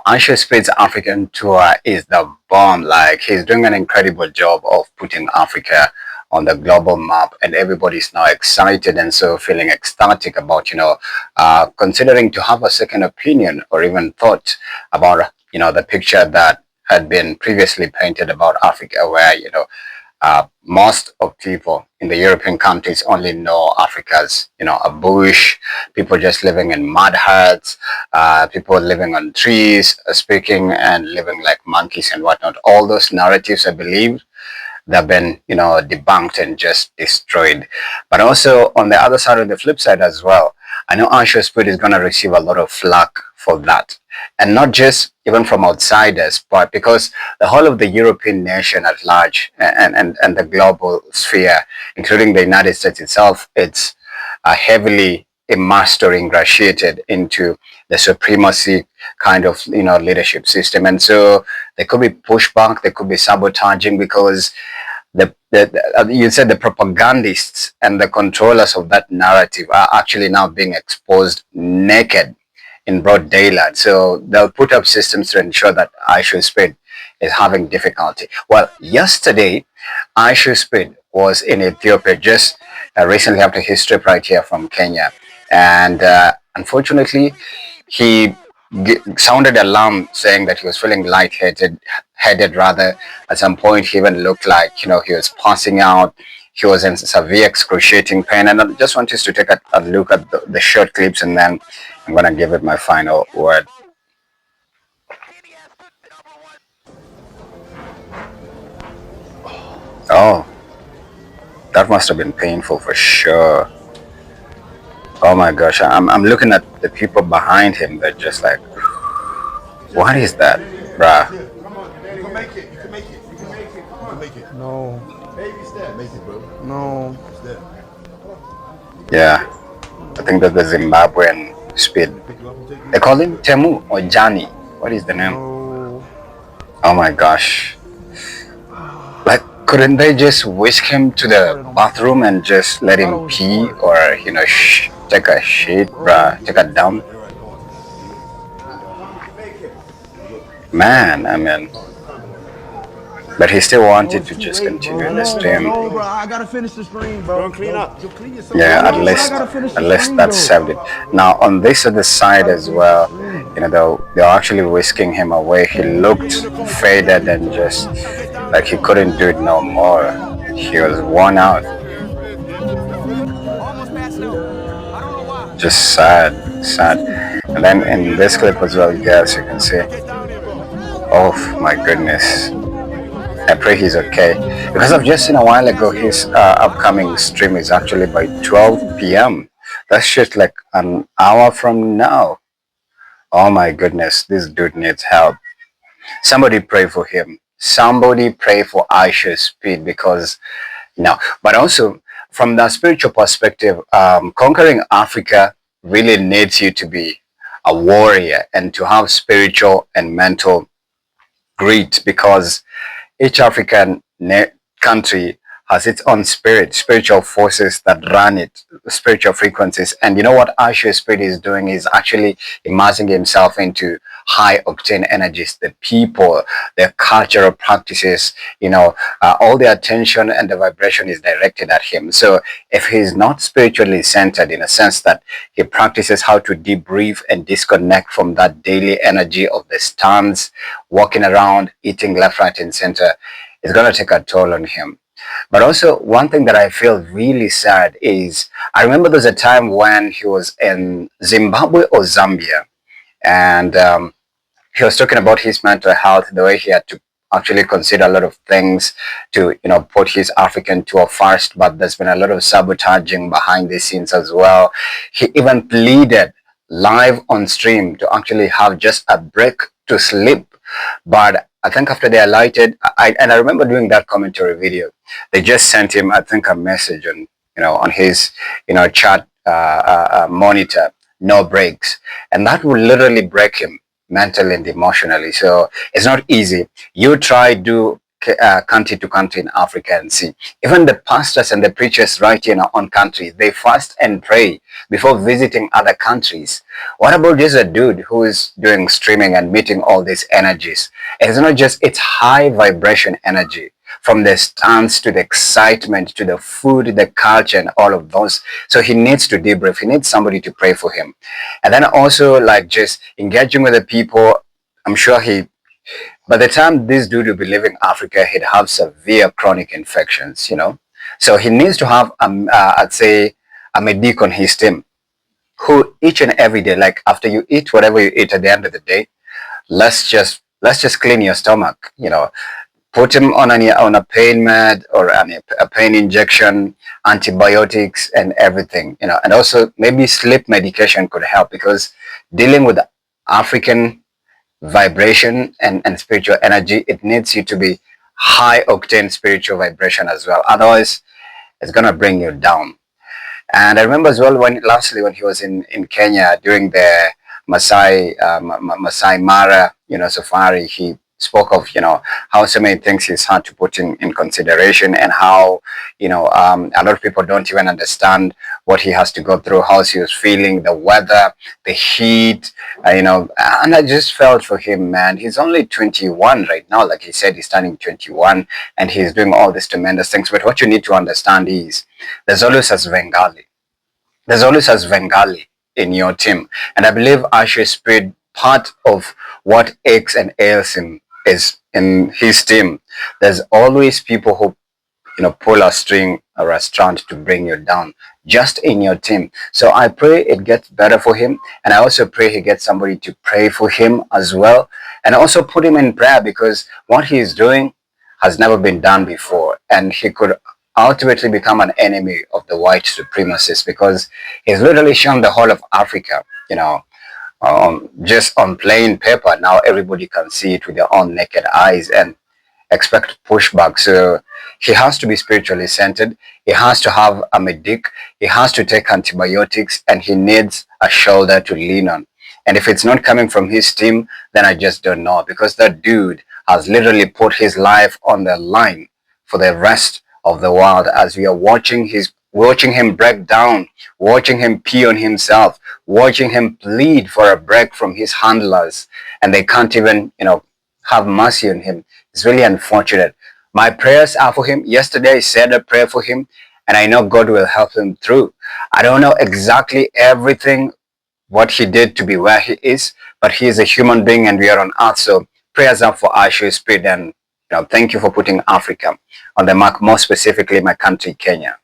Ishowspeed's African tour is the bomb. Like, he's doing an incredible job of putting Africa on the global map, and everybody's now excited and so feeling ecstatic about, considering to have a second opinion or even thought about, the picture that had been previously painted about Africa, where, most of people in the European countries only know Africa as, a bush, people just living in mud huts, people living on trees, speaking and living like monkeys and whatnot. All those narratives, I believe, they've been, debunked and just destroyed. But also on the other side, of the flip side as well, I know Ishowspeed is going to receive a lot of flack for that. And not just even from outsiders, but because the whole of the European nation at large and the global sphere, including the United States itself, it's heavily immersed or ingratiated into the supremacy kind of, leadership system. And so there could be pushback, there could be sabotaging, because you said the propagandists and the controllers of that narrative are actually now being exposed naked in broad daylight. So they'll put up systems to ensure that Ishowspeed is having difficulty. Well, yesterday, Ishowspeed was in Ethiopia just recently after his trip right here from Kenya. And unfortunately, he sounded alarm saying that he was feeling lightheaded, headed rather. At some point, he even looked like, he was passing out. He was in severe excruciating pain. And I just want us to take a look at the short clips, and then I'm going to give it my final word. Oh, that must have been painful for sure. Oh my gosh, I'm looking at the people behind him. They're just like, what is that, bruh? Come on, you can make it. You can make it. You can make it. You can make it. No. Baby step. Make it, bro. No. Step. Yeah, I think that's the Zimbabwean speed. They call him Temu or Johnny. What is the name? No. Oh my gosh. Like, couldn't they just whisk him to the bathroom and just let him pee or, take a shit, bruh, take a dump? Man, I mean, but he still wanted to just continue the stream. No, bro, I gotta finish the stream, bro. Don't clean up. You clean yourself. Yeah, at least that saved it. Now on this other side as well, they're actually whisking him away. He looked faded and just like he couldn't do it no more. He was worn out. Just sad. And then in this clip as well, guys, you can see. Oh my goodness. I pray he's okay. Because I've just seen a while ago his upcoming stream is actually by 12 p.m. That's just like an hour from now. Oh my goodness, this dude needs help. Somebody pray for him. Somebody pray for Ishowspeed, because but also from the spiritual perspective, conquering Africa really needs you to be a warrior and to have spiritual and mental grit, because each African country has its own spiritual forces that run it, spiritual frequencies. And you know what Ishowspeed is doing is actually immersing himself into high octane energies, the people, their cultural practices, all the attention and the vibration is directed at him. So if he's not spiritually centered, in a sense that he practices how to debrief and disconnect from that daily energy of the stands, walking around, eating left, right, and center, it's going to take a toll on him. But also, one thing that I feel really sad is, I remember there was a time when he was in Zimbabwe or Zambia, and he was talking about his mental health, the way he had to actually consider a lot of things to, put his African tour first, but there's been a lot of sabotaging behind the scenes as well. He even pleaded live on stream to actually have just a break to sleep. But I think after they alighted, I remember doing that commentary video, they just sent him, I think, a message on, on his, chat monitor, no breaks. And that would literally break him mentally and emotionally. So it's not easy. You try do country to country in Africa and see. Even the pastors and the preachers right here in our own country, they fast and pray before visiting other countries. What about just a dude who is doing streaming and meeting all these energies? It's not just, it's high vibration energy. From the stance to the excitement to the food, the culture, and all of those. So he needs to debrief. He needs somebody to pray for him. And then also, like, just engaging with the people. I'm sure by the time this dude will be leaving Africa, he'd have severe chronic infections, you know. So he needs to have, I'd say, a medic on his team who each and every day, like after you eat whatever you eat at the end of the day, let's just clean your stomach, you know. Put him on a pain med or a pain injection, antibiotics, and everything, you know. And also maybe sleep medication could help, because dealing with African vibration and spiritual energy, it needs you to be high octane spiritual vibration as well. Otherwise, it's gonna bring you down. And I remember as well lastly when he was in Kenya during the Masai Mara, you know, safari, he spoke of, you know, how so many things he's had to put in consideration, and how, you know, a lot of people don't even understand what he has to go through, how he was feeling, the weather, the heat, you know. And I just felt for him, man. He's only 21 right now. Like he said, he's turning 21 and he's doing all these tremendous things. But what you need to understand is there's always a Svengali. There's always a Svengali in your team. And I believe Ishowspeed, part of what aches and ails him is in his team. There's always people who, you know, pull a string or a strand to bring you down, just in your team. So I pray it gets better for him, and I also pray he gets somebody to pray for him as well, and also put him in prayer, because what he is doing has never been done before, and he could ultimately become an enemy of the white supremacists, because he's literally shown the whole of Africa, you know, just on plain paper. Now everybody can see it with their own naked eyes and expect pushback. So he has to be spiritually centered. He has to have a medic. He has to take antibiotics, and he needs a shoulder to lean on. And if it's not coming from his team, then I just don't know, because that dude has literally put his life on the line for the rest of the world, as we are watching him break down, watching him pee on himself, watching him plead for a break from his handlers, and they can't even, you know, have mercy on him. It's really unfortunate. My prayers are for him. Yesterday I said a prayer for him, and I know God will help him through. I don't know exactly everything what he did to be where he is, but he is a human being and we are on earth. So prayers up for Ishowspeed, and, you know, thank you for putting Africa on the map, more specifically my country, Kenya.